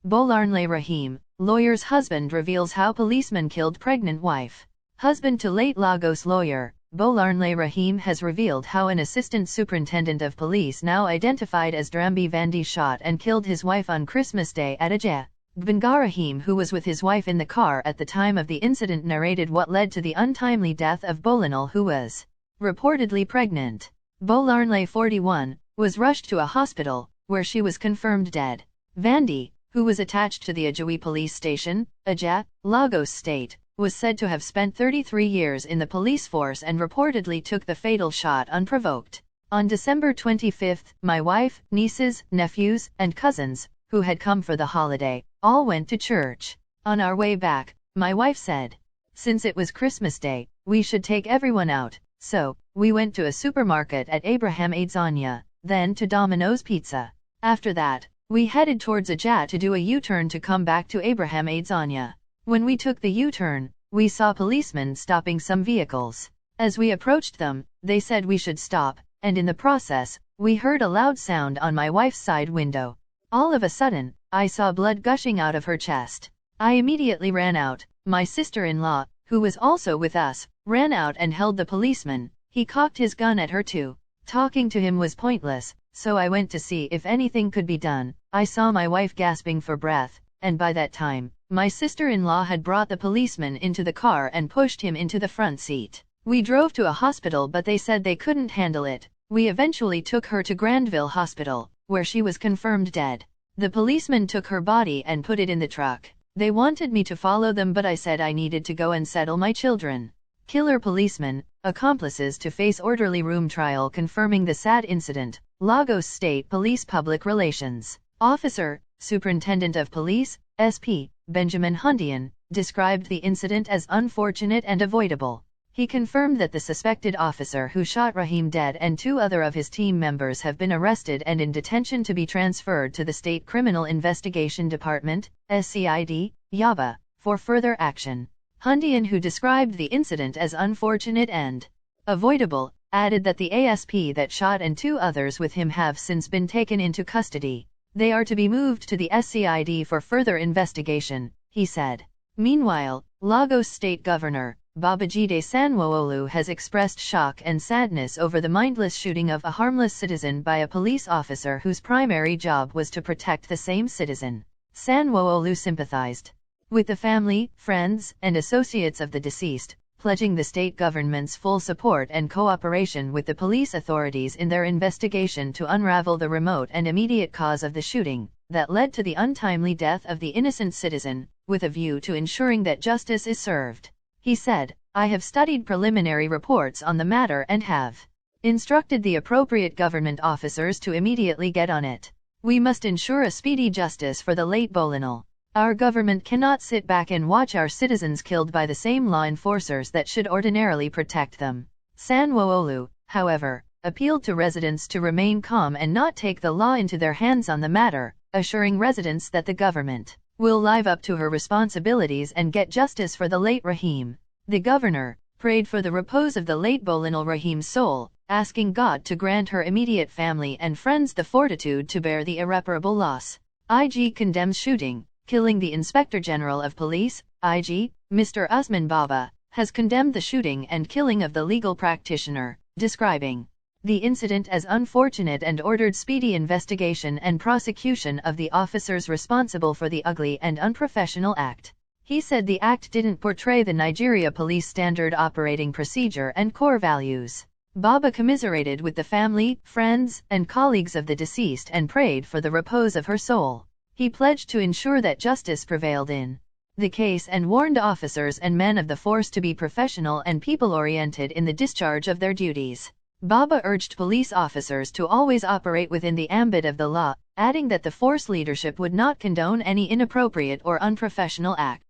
Bolanle Raheem, lawyer's husband reveals how policeman killed pregnant wife. Husband to late Lagos lawyer, Bolanle Raheem has revealed how an assistant superintendent of police now identified as Drambi Vandi shot and killed his wife on Christmas Day at Ajah. Gbanga Raheem, who was with his wife in the car at the time of the incident, narrated what led to the untimely death of Bolanle, who was reportedly pregnant. Bolanle, 41, was rushed to a hospital, where she was confirmed dead. Vandi, who was attached to the Ajawi police station, Ajah, Lagos State, was said to have spent 33 years in the police force and reportedly took the fatal shot unprovoked. On December 25, my wife, nieces, nephews, and cousins, who had come for the holiday, all went to church. On our way back, my wife said, since it was Christmas Day, we should take everyone out. So, we went to a supermarket at Abraham Adzanya, then to Domino's Pizza. After that, we headed towards Ajah to do a U-turn to come back to Abraham Adzanya. When we took the U-turn, we saw policemen stopping some vehicles. As we approached them, they said we should stop, and in the process, we heard a loud sound on my wife's side window. All of a sudden, I saw blood gushing out of her chest. I immediately ran out. My sister-in-law, who was also with us, ran out and held the policeman. He cocked his gun at her too. Talking to him was pointless, so I went to see if anything could be done. I saw my wife gasping for breath, and by that time, my sister-in-law had brought the policeman into the car and pushed him into the front seat. We drove to a hospital, but they said they couldn't handle it. We eventually took her to Grandville Hospital, where she was confirmed dead. The policeman took her body and put it in the truck. They wanted me to follow them, but I said I needed to go and settle my children. Killer policeman, accomplices to face orderly room trial confirming the sad incident. Lagos State Police Public Relations Officer, Superintendent of Police, SP, Benjamin Hundian, described the incident as unfortunate and avoidable. He confirmed that the suspected officer who shot Raheem dead and 2 other of his team members have been arrested and in detention to be transferred to the State Criminal Investigation Department, SCID, Yaba, for further action. Hundian, who described the incident as unfortunate and avoidable, added that the ASP that shot and 2 others with him have since been taken into custody. They are to be moved to the SCID for further investigation, he said. Meanwhile, Lagos State Governor Babajide Sanwo-Olu has expressed shock and sadness over the mindless shooting of a harmless citizen by a police officer whose primary job was to protect the same citizen. Sanwo-Olu sympathized with the family, friends, and associates of the deceased, pledging the state government's full support and cooperation with the police authorities in their investigation to unravel the remote and immediate cause of the shooting that led to the untimely death of the innocent citizen, with a view to ensuring that justice is served. He said, I have studied preliminary reports on the matter and have instructed the appropriate government officers to immediately get on it. We must ensure a speedy justice for the late Bolanle. Our government cannot sit back and watch our citizens killed by the same law enforcers that should ordinarily protect them. Sanwo-Olu, however, appealed to residents to remain calm and not take the law into their hands on the matter, assuring residents that the government will live up to her responsibilities and get justice for the late Raheem. The governor prayed for the repose of the late Bolanle Raheem's soul, asking God to grant her immediate family and friends the fortitude to bear the irreparable loss. IG condemns shooting, killing. The Inspector General of Police, IG, Mr. Usman Baba, has condemned the shooting and killing of the legal practitioner, describing the incident as unfortunate and ordered speedy investigation and prosecution of the officers responsible for the ugly and unprofessional act. He said the act didn't portray the Nigeria police standard operating procedure and core values. Baba commiserated with the family, friends, and colleagues of the deceased and prayed for the repose of her soul. He pledged to ensure that justice prevailed in the case and warned officers and men of the force to be professional and people-oriented in the discharge of their duties. Baba urged police officers to always operate within the ambit of the law, adding that the force leadership would not condone any inappropriate or unprofessional act.